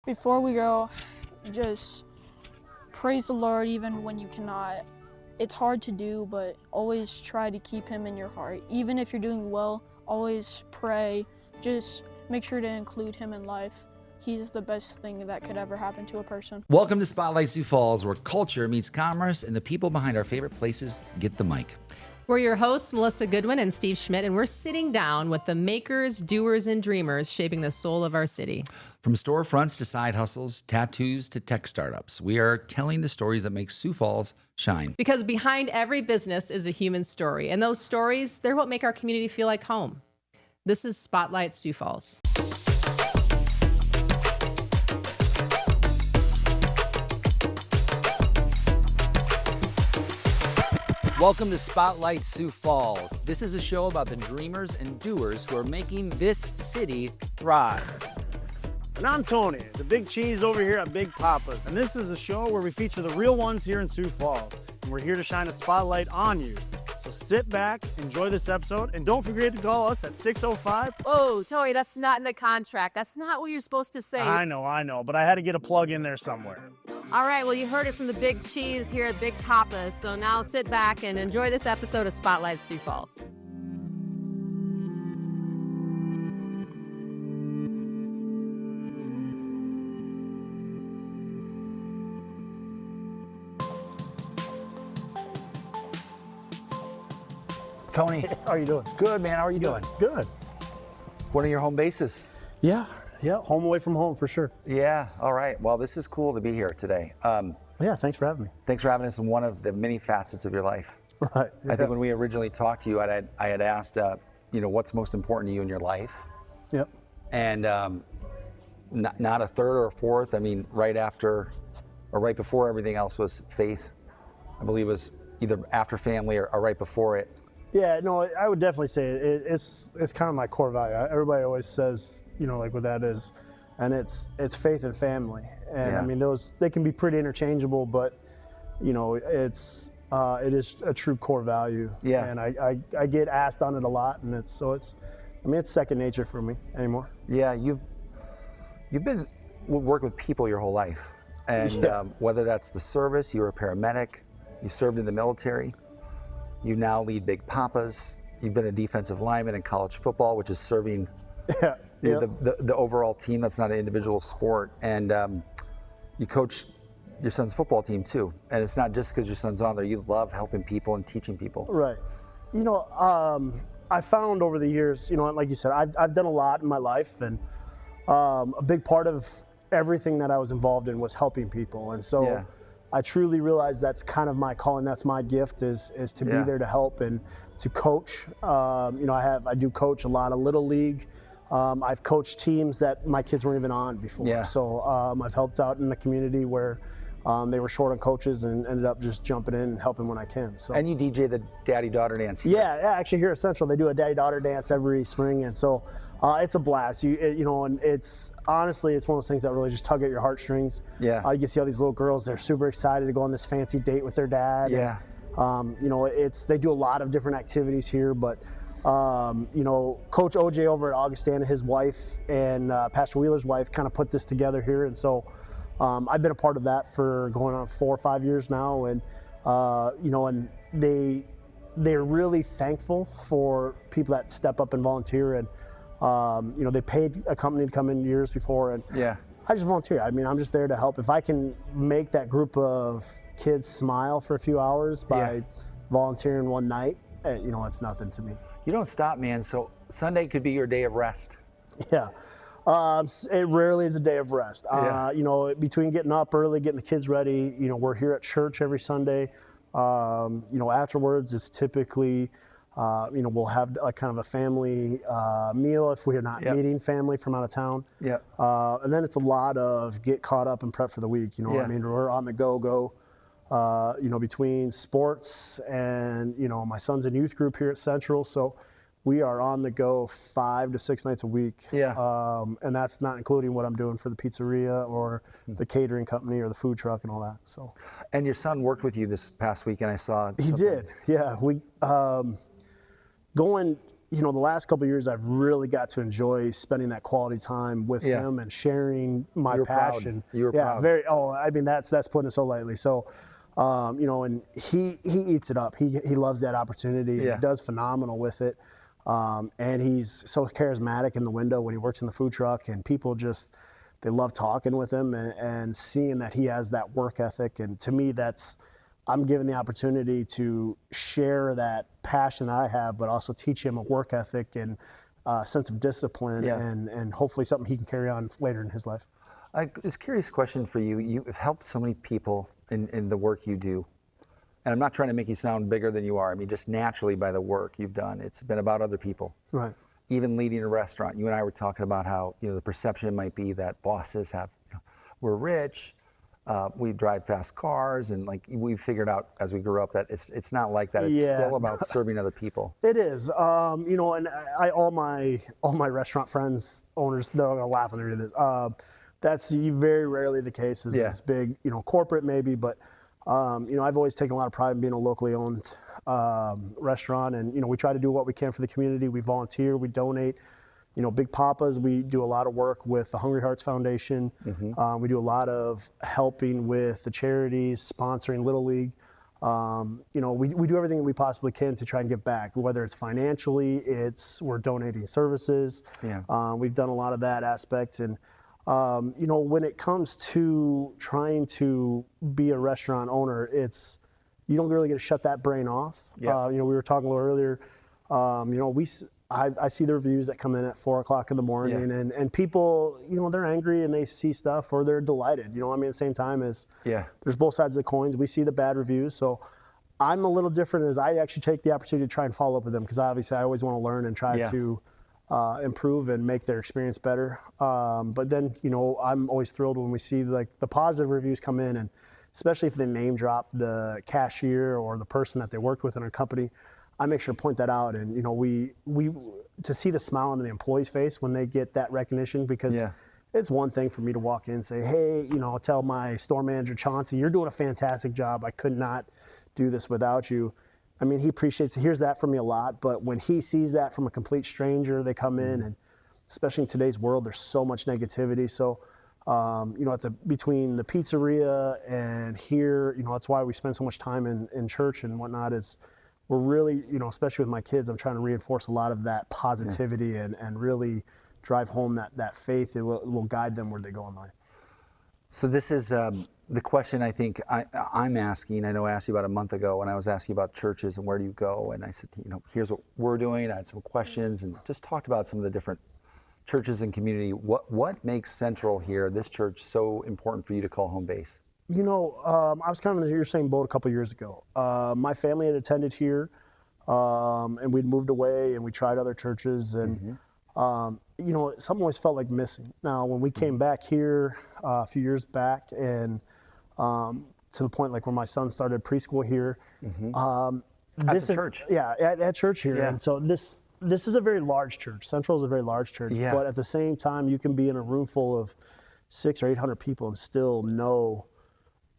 Before we go, just praise the Lord even when you cannot. It's hard to do, but always try to keep him in your heart. Even if you're doing well, always pray. Just make sure to include him in life. He's the best thing that could ever happen to a person. Welcome to Spotlight Sioux Falls, where culture meets commerce and the people behind our favorite places get the mic. We're your hosts, Melissa Goodwin and Steve Schmidt, and we're sitting down with the makers, doers, and dreamers shaping the soul of our city. From storefronts to side hustles, tattoos to tech startups, we are telling the stories that make Sioux Falls shine. Because behind every business is a human story, and those stories, they're what make our community feel like home. This is Spotlight Sioux Falls. Welcome to Spotlight Sioux Falls. This is a show about the dreamers and doers who are making this city thrive. And I'm Tony, the big cheese over here at Big Poppas. And this is a show where we feature the real ones here in Sioux Falls. And we're here to shine a spotlight on you. So sit back, enjoy this episode, and don't forget to call us at 605. Oh, Tony, that's not in the contract. That's not what you're supposed to say. I know, but I had to get a plug in there somewhere. All right, well, you heard it from the big cheese here at Big Poppas. So now sit back and enjoy this episode of Spotlight Sioux Falls. Tony, How are you doing? good man, how are you doing? Good. What are your home bases? Yeah, home away from home for sure. Yeah, all right. Well, this is cool to be here today. Yeah, thanks for having me. Thanks for having us in one of the many facets of your life. Right. I think when we originally talked to you, I had asked, what's most important to you in your life? Yep. And not a third or a fourth. I mean, right after or right before everything else was faith. I believe it was either after family or right before it. Yeah, no, I would definitely say it's kind of my core value. Everybody always says, like what that is, and it's faith and family. And Yeah. I mean, they can be pretty interchangeable, but it is a true core value. Yeah. And I get asked on it a lot, and it's second nature for me anymore. Yeah, you've been working with people your whole life, and Yeah. whether that's the service, you were a paramedic, you served in the military. You now lead Big Poppas. You've been a defensive lineman in college football, which is serving Yeah. the overall team. That's not an individual sport. And you coach your son's football team too. And it's not just because your son's on there. You love helping people and teaching people. Right. I found over the years, like you said, I've done a lot in my life, and a big part of everything that I was involved in was helping people. And so Yeah. I truly realized that's kind of my calling. That's my gift is to Yeah. be there to help and to coach. I do coach a lot of little league. I've coached teams that my kids weren't even on before. Yeah. So I've helped out in the community where they were short on coaches and ended up just jumping in and helping when I can. So. And you DJ the daddy-daughter dance here. Yeah, actually here at Central they do a daddy-daughter dance every spring, and so it's a blast. And it's honestly it's one of those things that really just tug at your heartstrings. Yeah. You can see all these little girls; they're super excited to go on this fancy date with their dad. Yeah. And, they do a lot of different activities here, but Coach OJ over at Augustana, his wife, and Pastor Wheeler's wife kind of put this together here, and so I've been a part of that for going on 4 or 5 years now, and and they're really thankful for people that step up and volunteer, and they paid a company to come in years before, and Yeah. I just volunteer. I mean, I'm just there to help. If I can make that group of kids smile for a few hours by volunteering one night, it's nothing to me. You don't stop, man. So Sunday could be your day of rest. Yeah. It rarely is a day of rest. Yeah. Between getting up early, getting the kids ready, we're here at church every Sunday. Afterwards, it's typically, we'll have a kind of a family meal if we're not Yep. meeting family from out of town. Yeah. And then it's a lot of get caught up and prep for the week. Yeah. I mean, we're on the go, between sports and, my son's in youth group here at Central. So we are on the go 5 to 6 nights a week. Yeah. And that's not including what I'm doing for the pizzeria or the catering company or the food truck and all that. So. And your son worked with you this past weekend. I saw. He did. Yeah. We going the last couple of years, I've really got to enjoy spending that quality time with Yeah. him and sharing my You're proud. passion. You were yeah, proud. very. Oh, I mean, that's putting it so lightly. So, and he eats it up. He loves that opportunity. Yeah. He does phenomenal with it. And he's so charismatic in the window when he works in the food truck, and people they love talking with him and seeing that he has that work ethic. And to me, I'm given the opportunity to share that passion I have, but also teach him a work ethic and sense of discipline, Yeah. and hopefully something he can carry on later in his life. This curious question for you. You've helped so many people in the work you do. And I'm not trying to make you sound bigger than you are. I mean, just naturally by the work you've done. It's been about other people. Right. Even leading a restaurant. You and I were talking about how, the perception might be that bosses have, we're rich, we drive fast cars, and like we figured out as we grew up that it's not like that. It's Yeah. still about serving other people. It is, and all my restaurant friends, owners, they're gonna laugh when they read this. That's very rarely the case. Yeah. It's big, corporate maybe, but I've always taken a lot of pride in being a locally owned restaurant, and we try to do what we can for the community. We volunteer, we donate. Big Poppas, we do a lot of work with the Hungry Hearts Foundation. We do a lot of helping with the charities, sponsoring Little League. We do everything that we possibly can to try and give back, whether it's financially, we're donating services. Yeah. We've done a lot of that aspect. And, when it comes to trying to be a restaurant owner, you don't really get to shut that brain off. Yeah. We were talking a little earlier, I see the reviews that come in at 4 o'clock in the morning, Yeah. and people, they're angry and they see stuff, or they're delighted. At the same time, there's both sides of the coins. We see the bad reviews. So I'm a little different, as I actually take the opportunity to try and follow up with them, because obviously I always want to learn and try Yeah. to improve and make their experience better. But then, I'm always thrilled when we see the positive reviews come in, and especially if they name drop the cashier or the person that they worked with in our company. I make sure to point that out, and we to see the smile on the employee's face when they get that recognition, because Yeah. it's one thing for me to walk in and say, hey, tell my store manager Chauncey, you're doing a fantastic job. I could not do this without you. I mean, he hears that from me a lot, but when he sees that from a complete stranger, they come in, and especially in today's world, there's so much negativity. So, between the pizzeria and here, that's why we spend so much time in church and whatnot, is we're really, especially with my kids, I'm trying to reinforce a lot of that positivity and really drive home that faith that will guide them where they go in life. So this is the question I think I'm asking. I know I asked you about a month ago when I was asking about churches and where do you go, and I said, here's what we're doing. I had some questions and just talked about some of the different churches and community. What makes Central here, this church, so important for you to call home base? I was kind of in your same boat a couple years ago. My family had attended here, and we'd moved away, and we tried other churches, and something always felt like missing. Now, when we came back here a few years back, and to the point like when my son started preschool here, At the church. Yeah, at church here, Yeah. and so this is a very large church. Central is a very large church, Yeah. but at the same time, you can be in a room full of 600 or 800 people and still know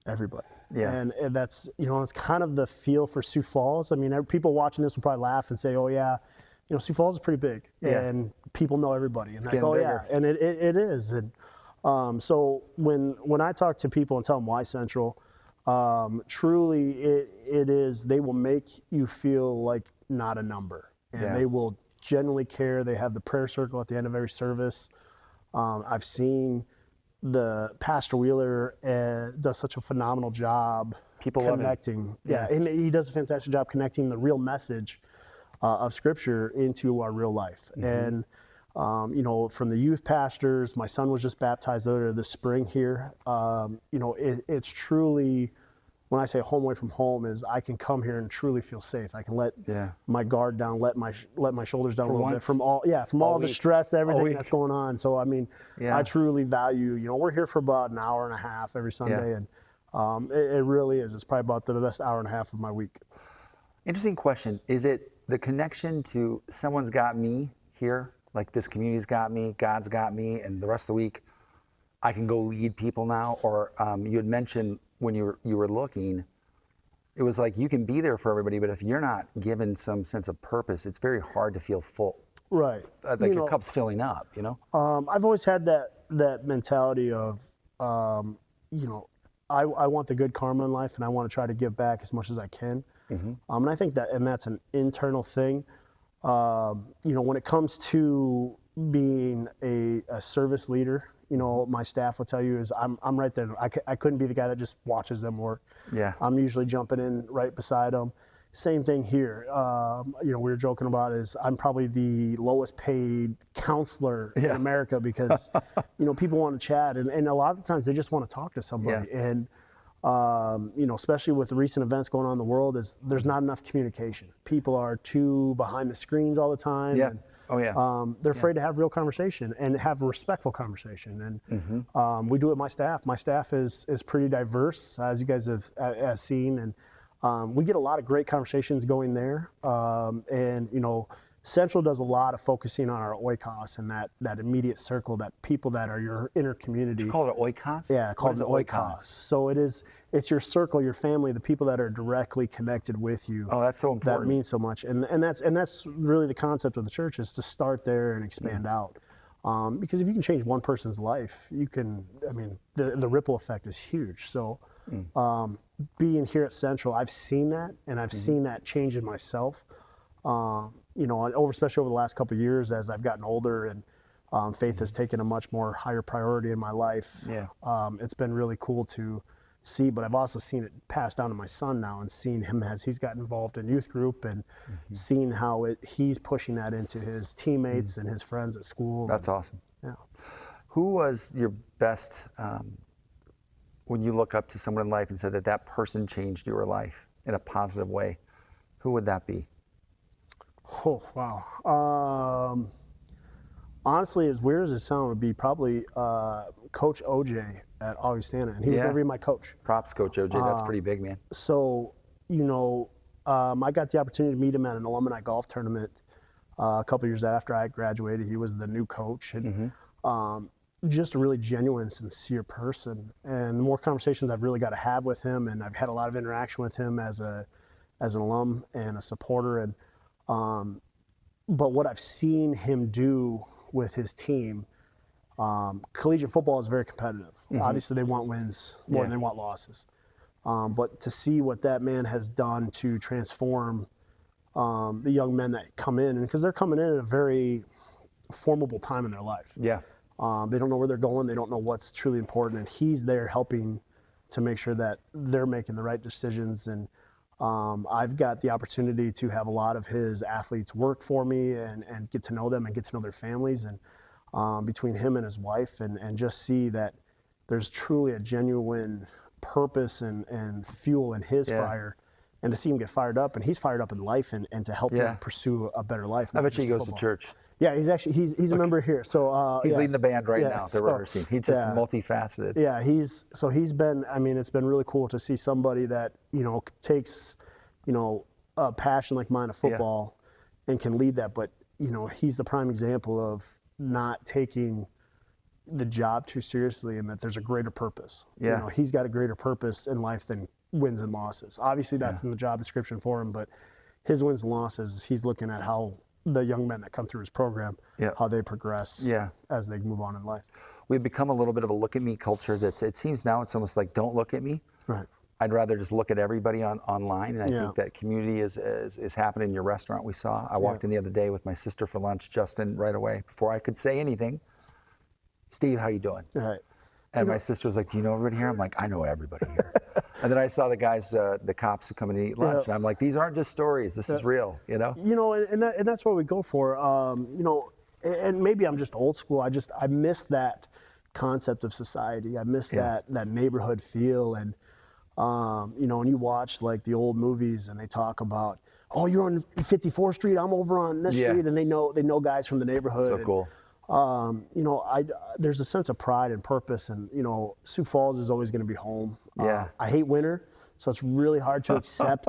everybody. Yeah. And that's, it's kind of the feel for Sioux Falls. I mean, people watching this will probably laugh and say, oh yeah, Sioux Falls is pretty big, Yeah. and people know everybody. And getting oh bigger. yeah, and it is. And so when I talk to people and tell them why Central, truly it is, they will make you feel like not a number, and Yeah. they will genuinely care. They have the prayer circle at the end of every service. I've seen the Pastor Wheeler does such a phenomenal job People love him. connecting. Yeah. And he does a fantastic job connecting the real message of Scripture into our real life. And from the youth pastors, my son was just baptized earlier this spring here. It's truly, when I say home away from home, is I can come here and truly feel safe. I can let Yeah. my guard down, let my shoulders down For a little bit once. from all the week. stress, everything week. that's going on. So I mean, Yeah. I truly value. We're here for about an hour and a half every Sunday, and it really is. It's probably about the best hour and a half of my week. Interesting question. Is it the connection to someone's got me here, like this community's got me, God's got me, and the rest of the week I can go lead people now? Or you had mentioned when you were looking, it was like you can be there for everybody, but if you're not given some sense of purpose, it's very hard to feel full. Right. Like your cup's filling up, you know? I've always had that mentality of, you know, I want the good karma in life, and I want to try to give back as much as I can. And I think that's an internal thing. You know, when it comes to being a service leader, you know, my staff will tell you is I'm right there. I couldn't be the guy that just watches them work. Yeah. I'm usually jumping in right beside them. Same thing here. You know, we were joking about is I'm probably the lowest paid counselor in America because, you know, people want to chat, and a lot of the times they just want to talk to somebody. Yeah. And, you know, especially with the recent events going on in the world, there's not enough communication. People are too behind the screens all the time. Yeah. And, they're afraid to have real conversation and have a respectful conversation. And we do it with my staff. My staff is pretty diverse, as you guys have seen. And we get a lot of great conversations going there. And, you know, Central does a lot of focusing on our oikos and that immediate circle, that people that are your inner community. You call it oikos? Yeah, called the oikos. So it's your circle, your family, the people that are directly connected with you. Oh, that's so important. That means so much, and that's really the concept of the church, is to start there and expand out. Because if you can change one person's life, you can. I mean, the ripple effect is huge. So, being here at Central, I've seen that, and I've seen that change in myself. You know, especially over the last couple of years, as I've gotten older, and faith has taken a much more higher priority in my life. Yeah. It's been really cool to see, but I've also seen it passed down to my son now, and seen him as he's gotten involved in youth group, and seen how he's pushing that into his teammates and his friends at school. That's awesome. Yeah. Who was your best, when you look up to someone in life and said that person changed your life in a positive way? Who would that be? Oh, wow. Honestly, as weird as it sounds, would be probably Coach OJ at Augustana, and he was going to be my coach. Props, Coach OJ. That's pretty big, man. So, you know, I got the opportunity to meet him at an alumni golf tournament a couple years after I graduated. He was the new coach, and just a really genuine, sincere person. And the more conversations I've really got to have with him, and I've had a lot of interaction with him as an alum and a supporter, and but what I've seen him do with his team, collegiate football is very competitive. Obviously, they want wins more than they want losses. But to see what that man has done to transform the young men that come in, because they're coming in at a very formidable time in their life. Yeah. They don't know where they're going. They don't know what's truly important. And he's there helping to make sure that they're making the right decisions. And I've got the opportunity to have a lot of his athletes work for me and get to know them and get to know their families, and between him and his wife, and just see that there's truly a genuine purpose and fuel in his fire, and to see him get fired up, and he's fired up in life, and to help him pursue a better life. I bet you he goes to church. Yeah, he's a member here. So he's leading the band right now. They're rehearsing. He's just multifaceted. Yeah, he's been. I mean, it's been really cool to see somebody that, you know, takes, you know, a passion like mine of football, and can lead that. But, you know, he's the prime example of not taking the job too seriously, and that there's a greater purpose. Yeah. You know, he's got a greater purpose in life than wins and losses. Obviously, that's in the job description for him, but his wins and losses, he's looking at how the young men that come through his program, how they progress as they move on in life. We've become a little bit of a look at me culture. It seems now it's almost like, don't look at me. Right. I'd rather just look at everybody online, and I think that community is happening in your restaurant. We saw. I walked in the other day with my sister for lunch. Justin, right away, before I could say anything, Steve, how you doing? Right. And my sister was like, do you know everybody here? I'm like, I know everybody here. And then I saw the guys, the cops who come in and eat lunch, and I'm like, these aren't just stories. This is real, you know? You know, and that's what we go for. You know, and maybe I'm just old school. I miss that concept of society. I miss that neighborhood feel. And, you know, when you watch like the old movies and they talk about, oh, you're on 54th Street, I'm over on this street, and they know guys from the neighborhood. So cool. You know, there's a sense of pride and purpose, and, you know, Sioux Falls is always going to be home. I hate winter, so it's really hard to accept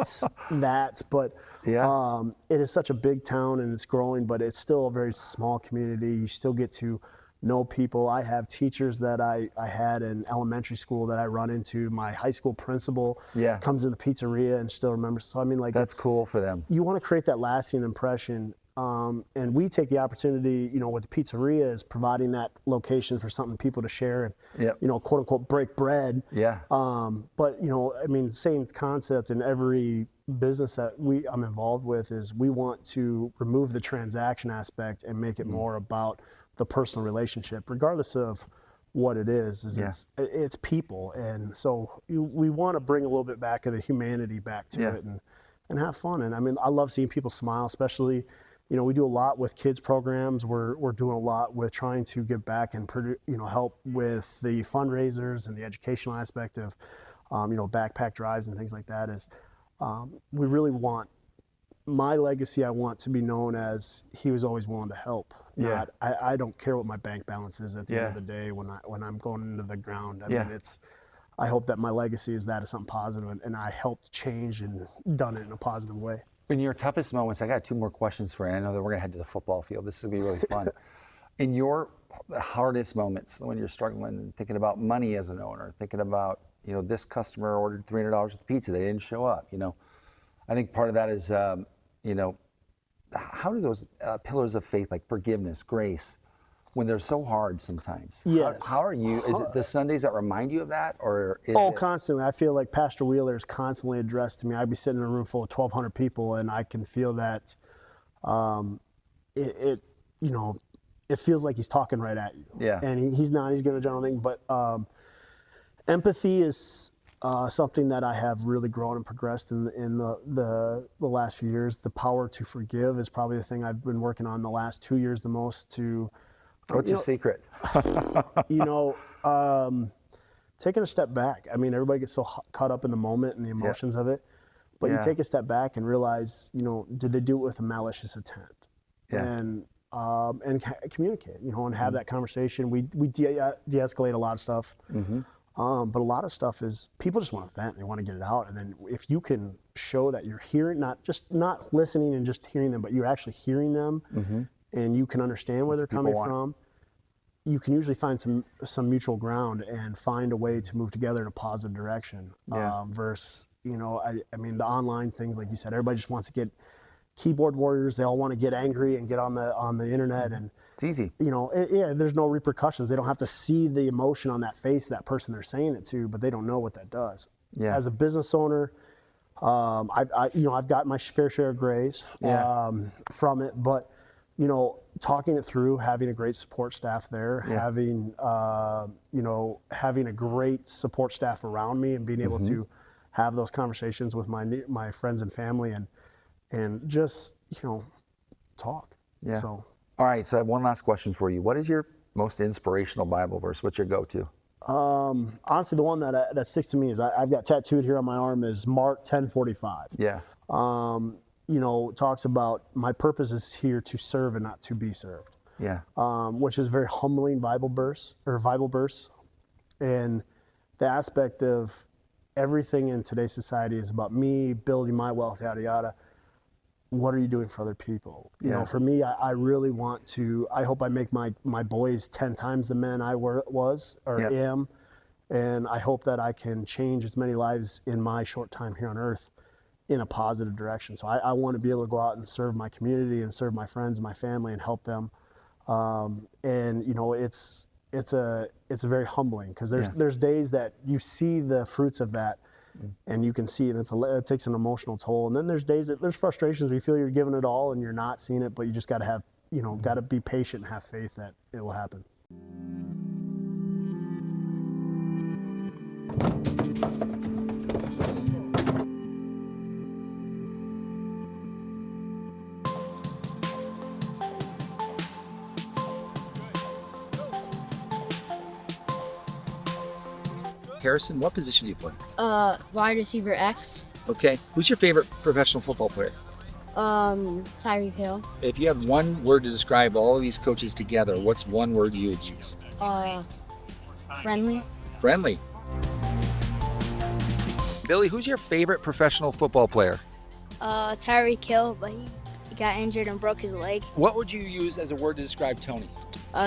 that, but it is such a big town and it's growing, but it's still a very small community. You still get to know people. I have teachers that I had in elementary school that I run into. My high school principal comes in the pizzeria and still remembers. So I mean, like, that's cool for them. You want to create that lasting impression. And we take the opportunity, you know, with the pizzeria is providing that location for something people to share and, you know, quote unquote, break bread. Yeah. But, you know, I mean, same concept in every business that I'm involved with is we want to remove the transaction aspect and make it more about the personal relationship, regardless of what it is it's people. And so we want to bring a little bit back of the humanity back to it and have fun. And I mean, I love seeing people smile, especially, you know, we do a lot with kids programs. We're doing a lot with trying to give back and, you know, help with the fundraisers and the educational aspect of, you know, backpack drives and things like that. Is we really want my legacy. I want to be known as he was always willing to help. Not, I don't care what my bank balance is at the end of the day when I'm going into the ground. I mean, I hope that my legacy is that of something positive, and I helped change and done it in a positive way. In your toughest moments, I got 2 more questions for you. I know that we're going to head to the football field. This will be really fun. In your hardest moments, when you're struggling, thinking about money as an owner, thinking about, you know, this customer ordered $300 worth of pizza, they didn't show up, you know. I think part of that is, you know, how do those pillars of faith, like forgiveness, grace, when they're so hard sometimes? Yes. How are you, is it the Sundays that remind you of that, or is it? Constantly. I feel like Pastor Wheeler is constantly addressed to me. I'd be sitting in a room full of 1,200 people, and I can feel that you know, it feels like he's talking right at you. Yeah. And he's not, he's going to general thing, but empathy is something that I have really grown and progressed in the last few years. The power to forgive is probably the thing I've been working on the last 2 years the most. To What's your secret? You know, taking a step back. I mean, everybody gets so caught up in the moment and the emotions of it, but you take a step back and realize, you know, did they do it with a malicious intent? And communicate, you know, and have that conversation. We de-escalate a lot of stuff. But a lot of stuff is people just want to vent, they want to get it out. And then if you can show that you're hearing, not listening and just hearing them, but you're actually hearing them and you can understand where they're coming from, you can usually find some mutual ground and find a way to move together in a positive direction. Versus, you know, I mean, the online things, like you said, everybody just wants to get keyboard warriors. They all want to get angry and get on the internet, and it's easy. You know, there's no repercussions. They don't have to see the emotion on that face of that person they're saying it to, but they don't know what that does. As a business owner, I've got my fair share of grays from it, but you know, talking it through, having a great support staff there, having having a great support staff around me, and being able to have those conversations with my friends and family, and just, you know, talk. So. All right, so I have one last question for you. What is your most inspirational Bible verse? What's your go-to? Honestly, the one that sticks to me is I've got tattooed here on my arm is Mark 10:45. You know, talks about my purpose is here to serve and not to be served. Which is a very humbling Bible verse. And the aspect of everything in today's society is about me building my wealth, yada yada. What are you doing for other people? You know, for me, I really want to, I hope I make my boys 10 times the men I was or am. And I hope that I can change as many lives in my short time here on earth in a positive direction. So I want to be able to go out and serve my community and serve my friends and my family and help them. And you know, it's very humbling, because there's days that you see the fruits of that, and you can see it. It takes an emotional toll. And then there's days that there's frustrations where you feel you're giving it all and you're not seeing it, but you just got to have, you know, got to be patient and have faith that it will happen. Harrison, what position do you play? Wide receiver X. Okay. Who's your favorite professional football player? Tyreek Hill. If you have one word to describe all of these coaches together, what's one word you would use? Friendly. Friendly. Billy, who's your favorite professional football player? Tyreek Hill, but he got injured and broke his leg. What would you use as a word to describe Tony?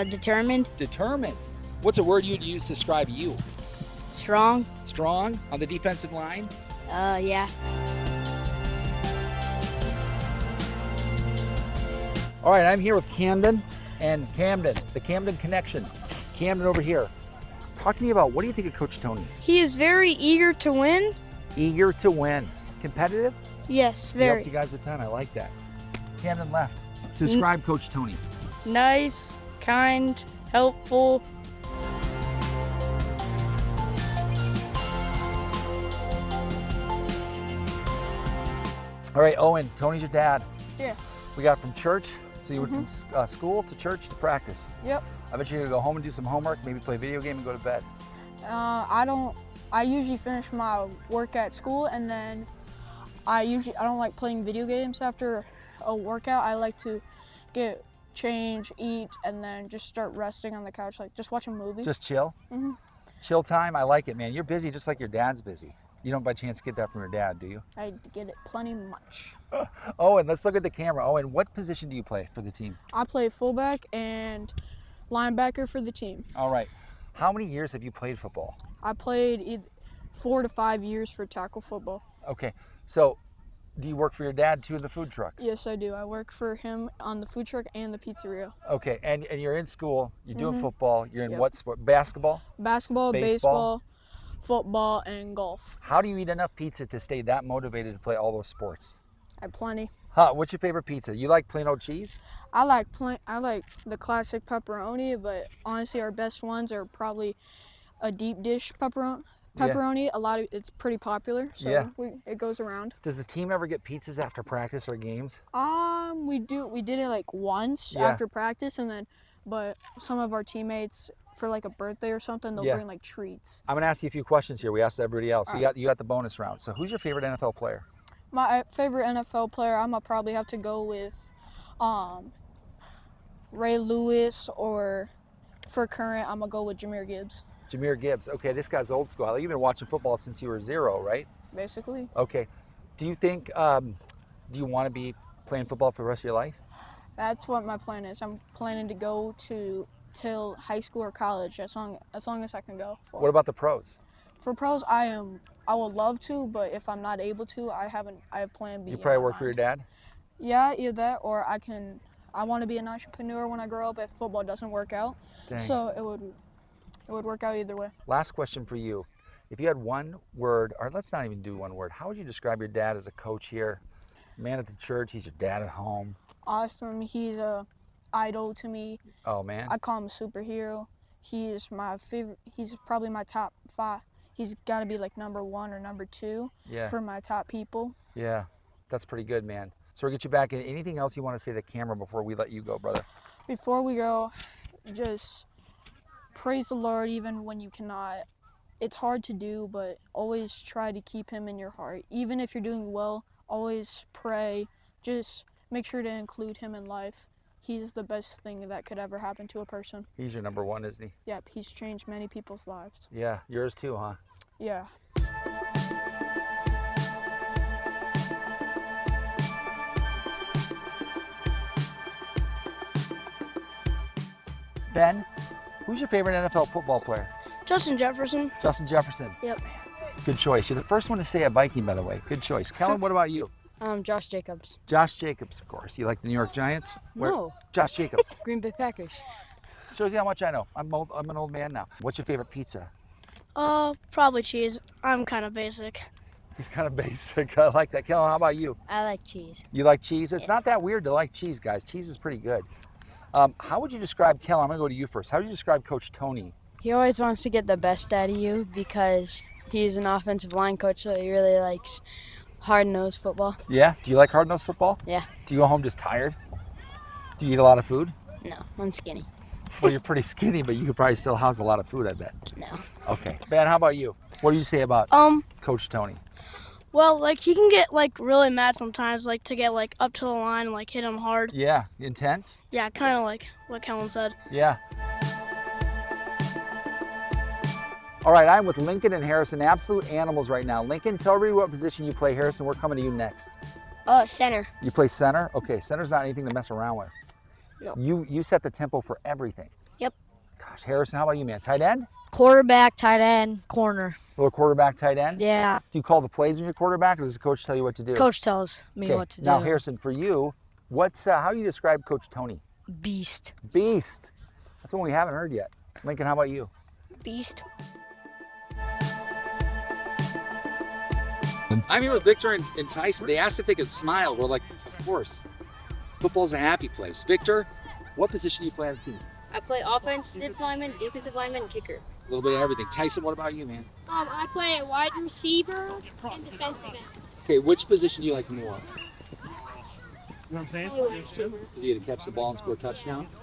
Determined, Determined. What's a word you'd use to describe you? strong. Strong on the defensive line? Yeah. All right, I'm here with Camden and Camden, the Camden connection. Camden over here. Talk to me about, what do you think of Coach Tony? He is very eager to win. Eager to win. Competitive? Yes, He very. helps you guys a ton. I like that. Camden left. Describe Coach Tony. Nice, kind, helpful. All right, Owen, Tony's your dad. Yeah. We got from church, so you went from school to church to practice. Yep. I bet you're gonna go home and do some homework, maybe play a video game and go to bed. I usually finish my work at school, and then I don't like playing video games after a workout. I like to get change, eat, and then just start resting on the couch, like just watch a movie. Just chill? Chill time, I like it, man. You're busy just like your dad's busy. You don't by chance get that from your dad, do you? I get it plenty much. Owen, let's look at the camera. Owen, what position do you play for the team? I play fullback and linebacker for the team. All right. How many years have you played football? I played 4 to 5 years for tackle football. Okay, so do you work for your dad too in the food truck? Yes, I do. I work for him on the food truck and the pizzeria. Okay, and you're in school, you're doing football, you're in Yep. what sport? Basketball? Basketball, baseball, football, and golf. How do you eat enough pizza to stay that motivated to play all those sports? I have plenty. What's your favorite pizza? You like plain old cheese? I like the classic pepperoni, but honestly, our best ones are probably a deep dish pepperoni. It's pretty popular, so Yeah. it goes around. Does the team ever get pizzas after practice or games? We did it like once Yeah. after practice, but some of our teammates, for like a birthday or something, they'll Yeah. bring like treats. I'm gonna ask you a few questions here. We asked everybody else. All You got the bonus round. So who's your favorite NFL player? My favorite NFL player, I'm gonna probably have to go with Ray Lewis, or for current, I'm gonna go with Jahmyr Gibbs, Jahmyr Gibbs. Okay, this guy's old school. You've been watching football since you were 0, right? basically. Okay. Do you think, do you want to be playing football for the rest of your life? That's what my plan is. I'm planning to go till high school or college, as long as I can go. What about the pros? For pros, I would love to, but if I'm not able to, I have plan B. You in probably my work for your mind. dad? Yeah, either that, or I want to be an entrepreneur when I grow up if football doesn't work out. Dang. So it would work out either way. Last question for you. If you had one word, or let's not even do one word, how would you describe your dad as a coach here? Man at the church, he's your dad at home. Awesome. He's a idol to me. Oh, man. I call him a superhero. He is my favorite. He's probably my top 5. He's got to be like number 1 or number 2 Yeah. for my top people. Yeah, that's pretty good, man. So we'll get you back in. Anything else you want to say to the camera before we let you go, brother? Before we go, just praise the Lord even when you cannot. It's hard to do, but always try to keep him in your heart. Even if you're doing well, always pray. Just make sure to include him in life. He's the best thing that could ever happen to a person. He's your number 1, isn't he? Yep, he's changed many people's lives. Yeah, yours too, huh? Yeah. Ben, who's your favorite NFL football player? Justin Jefferson. Justin Jefferson. Yep. Good choice. You're the first one to say a Viking, by the way. Good choice. Kellen, what about you? Josh Jacobs. Josh Jacobs, of course. You like the New York Giants? No. Josh Jacobs. Green Bay Packers. Shows you how much I know. I'm an old man now. What's your favorite pizza? Probably cheese. I'm kind of basic. He's kind of basic. I like that. Kellen, how about you? I like cheese. You like cheese? It's not that weird to like cheese, guys. Cheese is pretty good. How would you describe, Kellen, I'm going to go to you first. How would you describe Coach Tony? He always wants to get the best out of you because he's an offensive line coach, so he really likes hard-nosed football. Yeah? Do you like hard-nosed football? Yeah. Do you go home just tired? Do you eat a lot of food? No, I'm skinny. Well, you're pretty skinny, but you could probably still house a lot of food, I bet. No. Okay. Ben, how about you? What do you say about Coach Tony? Well, like he can get like really mad sometimes, like to get like up to the line and like hit him hard. Yeah. Intense? Yeah, kind of like what Kellen said. Yeah. All right, I'm with Lincoln and Harrison, absolute animals right now. Lincoln, tell everybody what position you play. Harrison, we're coming to you next. Center. You play center? Okay, center's not anything to mess around with. No. You set the tempo for everything. Yep. Gosh, Harrison, how about you, man? Tight end? Quarterback, tight end, corner. Little quarterback, tight end? Yeah. Do you call the plays when you're quarterback, or does the coach tell you what to do? Coach tells me Okay, what to do. Now, Harrison, for you, how do you describe Coach Tony? Beast. Beast. That's one we haven't heard yet. Lincoln, how about you? Beast. I'm here with Victor and Tyson. They asked if they could smile. We're like, of course. Football's a happy place. Victor, what position do you play on the team? I play offensive lineman, defensive lineman, and kicker. A little bit of everything. Tyson, what about you, man? I play wide receiver and defensive end. Okay, which position do you like more? You know what I'm saying? Is he to catch the ball and score touchdowns?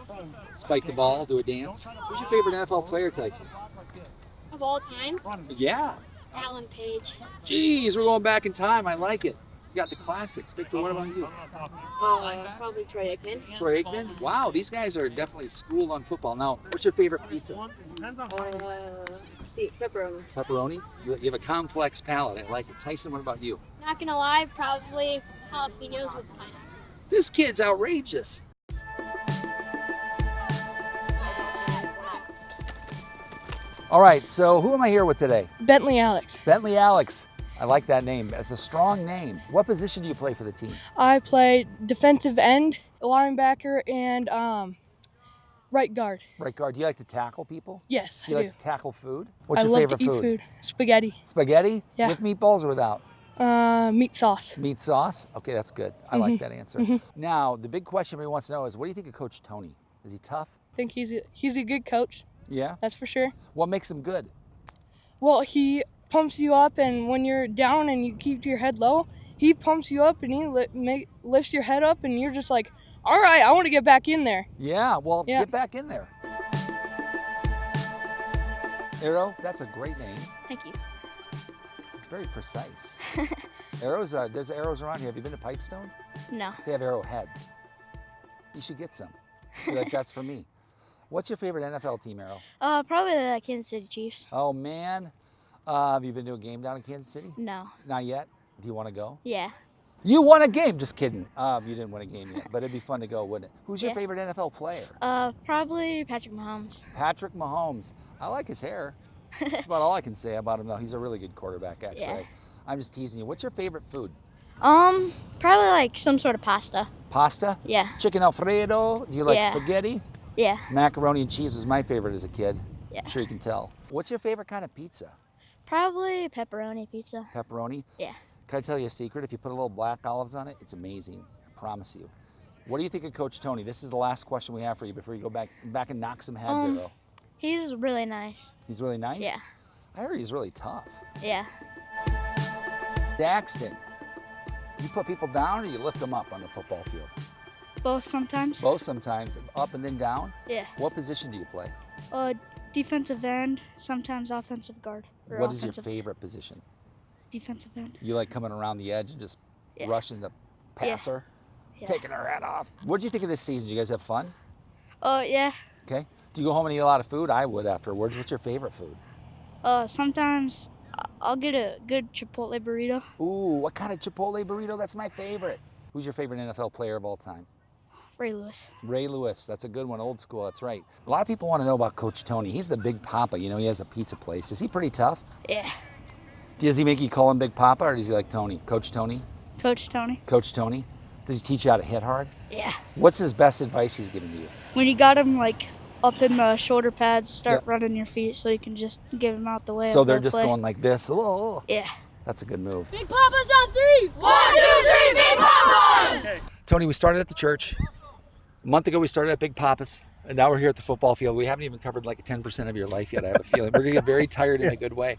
Spike the ball, do a dance? Who's your favorite NFL player, Tyson? Of all time, Yeah. Alan Page. Jeez, we're going back in time. I like it. You got the classics. Victor, what about you? Probably Troy Aikman. Troy Aikman? Wow, these guys are definitely schooled on football. Now, what's your favorite pizza? See, pepperoni. Pepperoni? You have a complex palate. I like it. Tyson, what about you? Not gonna lie, probably jalapenos with pineapple. This kid's outrageous. All right, so who am I here with today? Bentley Alex. Bentley Alex. I like that name. It's a strong name. What position do you play for the team? I play defensive end, linebacker, and right guard. Right guard. Do you like to tackle people? Yes, Do you I like do. to tackle food? What's I your love favorite to eat food. Spaghetti. Spaghetti? Yeah. With meatballs or without? Meat sauce. Meat sauce? Okay, that's good. I like that answer. Now, the big question everyone wants to know is, what do you think of Coach Tony? Is he tough? I think he's a good coach. Yeah? That's for sure. What makes him good? Well, he pumps you up, and when you're down and you keep your head low, he pumps you up and he lifts your head up, and you're just like, all right, I want to get back in there. Yeah, well, Yeah. get back in there. Arrow, that's a great name. Thank you. It's very precise. Arrows, there's arrows around here. Have you been to Pipestone? No. They have arrowheads. You should get some. Be like, that's for me. What's your favorite NFL team, Arrow? Probably the Kansas City Chiefs. Oh, man. Have you been to a game down in Kansas City? No. Not yet? Do you want to go? Yeah. You won a game. Just kidding. You didn't win a game yet, but it'd be fun to go, wouldn't it? Who's your Yeah. favorite NFL player? Probably Patrick Mahomes. Patrick Mahomes. I like his hair. That's about all I can say about him, though. He's a really good quarterback, actually. Yeah. I'm just teasing you. What's your favorite food? Probably like some sort of pasta. Pasta? Yeah. Chicken Alfredo? Do you like Yeah. spaghetti? Yeah. Macaroni and cheese was my favorite as a kid. Yeah. I'm sure you can tell. What's your favorite kind of pizza? Probably pepperoni pizza. Pepperoni? Yeah. Can I tell you a secret? If you put a little black olives on it, it's amazing. I promise you. What do you think of Coach Tony? This is the last question we have for you before you go back and knock some heads, Arrow. He's really nice. He's really nice? Yeah. I heard he's really tough. Yeah. Daxton, you put people down or you lift them up on the football field? Both sometimes. Both sometimes, up and then down? Yeah. What position do you play? Defensive end, sometimes offensive guard. What is your favorite position? Defensive end. You like coming around the edge and just Yeah. rushing the passer, Yeah. taking her head off. What did you think of this season? Did you guys have fun? Yeah. Okay. Do you go home and eat a lot of food? I would afterwards. What's your favorite food? Sometimes I'll get a good Chipotle burrito. Ooh, what kind of Chipotle burrito? That's my favorite. Who's your favorite NFL player of all time? Ray Lewis. Ray Lewis. That's a good one. Old school. That's right. A lot of people want to know about Coach Tony. He's the Big Poppa. You know, he has a pizza place. Is he pretty tough? Yeah. Does he make you call him Big Poppa, or does he like Tony? Coach Tony? Coach Tony. Coach Tony? Does he teach you how to hit hard? Yeah. What's his best advice he's given to you? When you got him like up in the shoulder pads, start Yep. running your feet so you can just give him out the way. So of they're the just play. going like this. Oh, Yeah. that's a good move. Big Poppas on 3. 1, 2, 3, Big Poppas! Tony, we started at the church. A month ago, we started at Big Poppas, and now we're here at the football field. We haven't even covered like 10% of your life yet, I have a feeling. We're going to get very tired in a good way.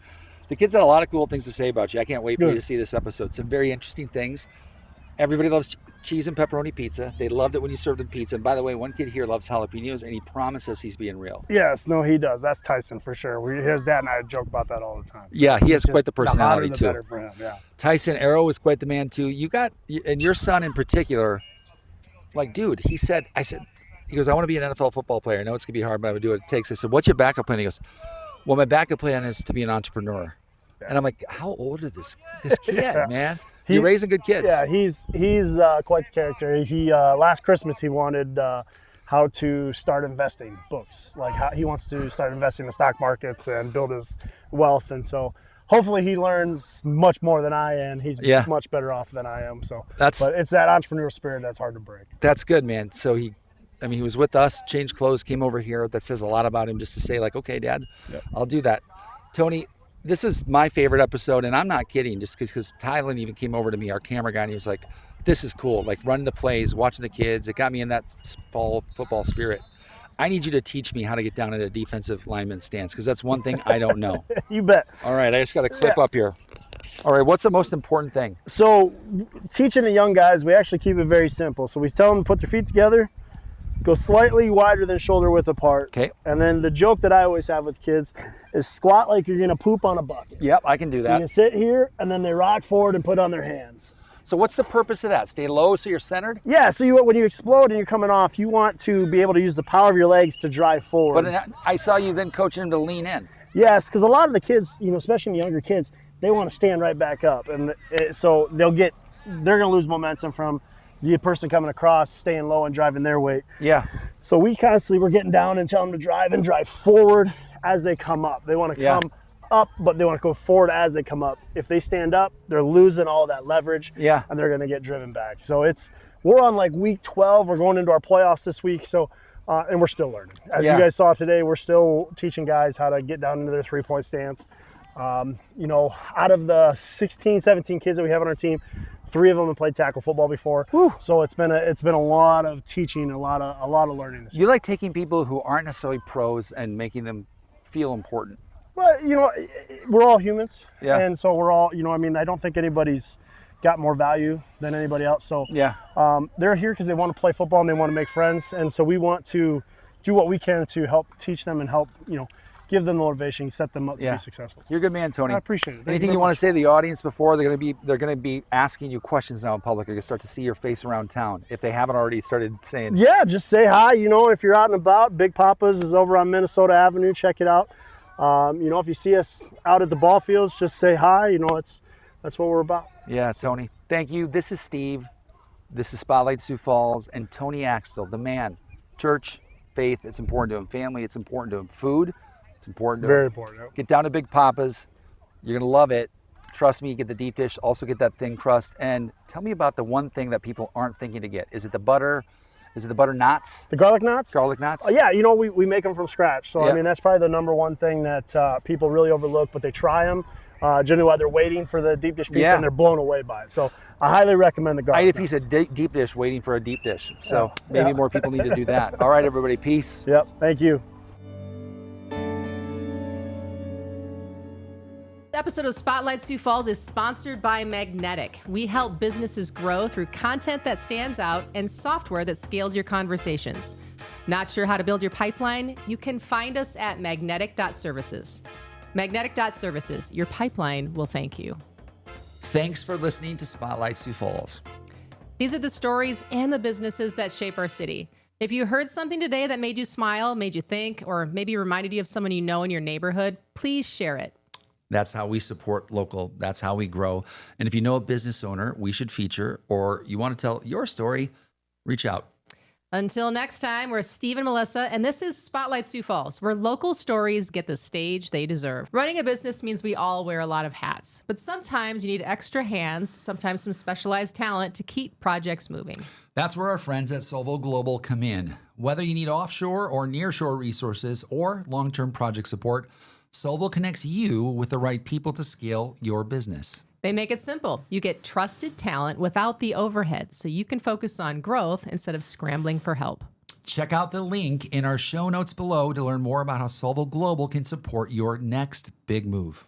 The kids had a lot of cool things to say about you. I can't wait for you to see this episode. Some very interesting things. Everybody loves cheese and pepperoni pizza. They loved it when you served them pizza. And by the way, one kid here loves jalapenos, and he promises he's being real. Yes, no, he does. That's Tyson for sure. His dad and I joke about that all the time. Yeah, he has Just quite the personality, the too. better for him, yeah. Tyson Arrow is quite the man, too. You got, and your son in particular, like, dude, he said, he goes, I want to be an NFL football player. I know it's going to be hard, but I'm going to do what it takes. I said, what's your backup plan? He goes, well, my backup plan is to be an entrepreneur. And I'm like, how old is this kid, man? You're raising good kids. Yeah, he's quite the character. He last Christmas he wanted how to start investing books, like how he wants to start investing in the stock markets and build his wealth. And so hopefully he learns much more than I am. He's much better off than I am. So but it's that entrepreneurial spirit that's hard to break. That's good, man. So he was with us, changed clothes, came over here. That says a lot about him, just to say like, okay, Dad, I'll do that. Tony, this is my favorite episode, and I'm not kidding, just because Tylen even came over to me, our camera guy, and he was like, this is cool, like running the plays, watching the kids. It got me in that fall football spirit. I need you to teach me how to get down in a defensive lineman stance, because that's one thing I don't know. You bet. All right, I just got a clip up here. All right, what's the most important thing? So teaching the young guys, we actually keep it very simple. So we tell them to put their feet together, go slightly wider than shoulder width apart. Okay. And then the joke that I always have with kids is squat like you're gonna poop on a bucket. Yep, I can do So that. you can sit here, and then they rock forward and put on their hands. So what's the purpose of that? Stay low so you're centered? Yeah, so when you explode and you're coming off, you want to be able to use the power of your legs to drive forward. But I saw you then coaching him to lean in. Yes, because a lot of the kids, especially the younger kids, they want to stand right back up. And so they're going to lose momentum from the person coming across, staying low and driving their weight. Yeah. So we constantly, we're getting down and telling them to drive forward as they come up. They want to come up, but they want to go forward as they come up. If they stand up, they're losing all that leverage, and they're going to get driven back. So we're on like week 12. We're going into our playoffs this week, so and we're still learning. As you guys saw today, we're still teaching guys how to get down into their three-point stance. Out of the 16, 17 kids that we have on our team, 3 of them have played tackle football before. Whew. So it's been a lot of teaching, a lot of learning this year. You like taking people who aren't necessarily pros and making them feel important. Well, we're all humans, Yeah. and so we're all, I don't think anybody's got more value than anybody else. So they're here because they want to play football and they want to make friends, and so we want to do what we can to help teach them and help, give them the motivation, set them up to be successful. You're a good man, Tony. I appreciate it. Anything you want to say to the audience before they're going to be asking you questions now in public? They're going to start to see your face around town if they haven't already started saying. Yeah, just say hi. If you're out and about, Big Poppas is over on Minnesota Avenue. Check it out. If you see us out at the ball fields, just say hi. That's what we're about. Yeah, Tony. Thank you. This is Steve. This is Spotlight Sioux Falls, and Tony Axtell, the man. Church, faith, it's important to him. Family, it's important to him. Food, it's important to him. Very important. Yep. Get down to Big Poppas. You're going to love it. Trust me, get the deep dish. Also get that thin crust. And tell me about the one thing that people aren't thinking to get. Is it the butter? Is it the butter knots? The garlic knots? Garlic knots? Oh, yeah, we make them from scratch. So, that's probably the number one thing that people really overlook, but they try them. Generally while they're waiting for the deep dish pizza, and they're blown away by it. So I highly recommend the garlic. I ate a piece of deep dish waiting for a deep dish. So maybe more people need to do that. All right, everybody, peace. Yep, thank you. This episode of Spotlight Sioux Falls is sponsored by Magnetic. We help businesses grow through content that stands out and software that scales your conversations. Not sure how to build your pipeline? You can find us at magnetic.services. Magnetic.services. Your pipeline will thank you. Thanks for listening to Spotlight Sioux Falls. These are the stories and the businesses that shape our city. If you heard something today that made you smile, made you think, or maybe reminded you of someone you know in your neighborhood, please share it. That's how we support local. That's how we grow. And if you know a business owner we should feature, or you want to tell your story, reach out. Until next time, we're Steve and Melissa, and this is Spotlight Sioux Falls, where local stories get the stage they deserve. Running a business means we all wear a lot of hats, but sometimes you need extra hands, sometimes some specialized talent to keep projects moving. That's where our friends at Solvo Global come in. Whether you need offshore or nearshore resources or long-term project support, Solvo connects you with the right people to scale your business. They make it simple. You get trusted talent without the overhead, so you can focus on growth instead of scrambling for help. Check out the link in our show notes below to learn more about how Solvo Global can support your next big move.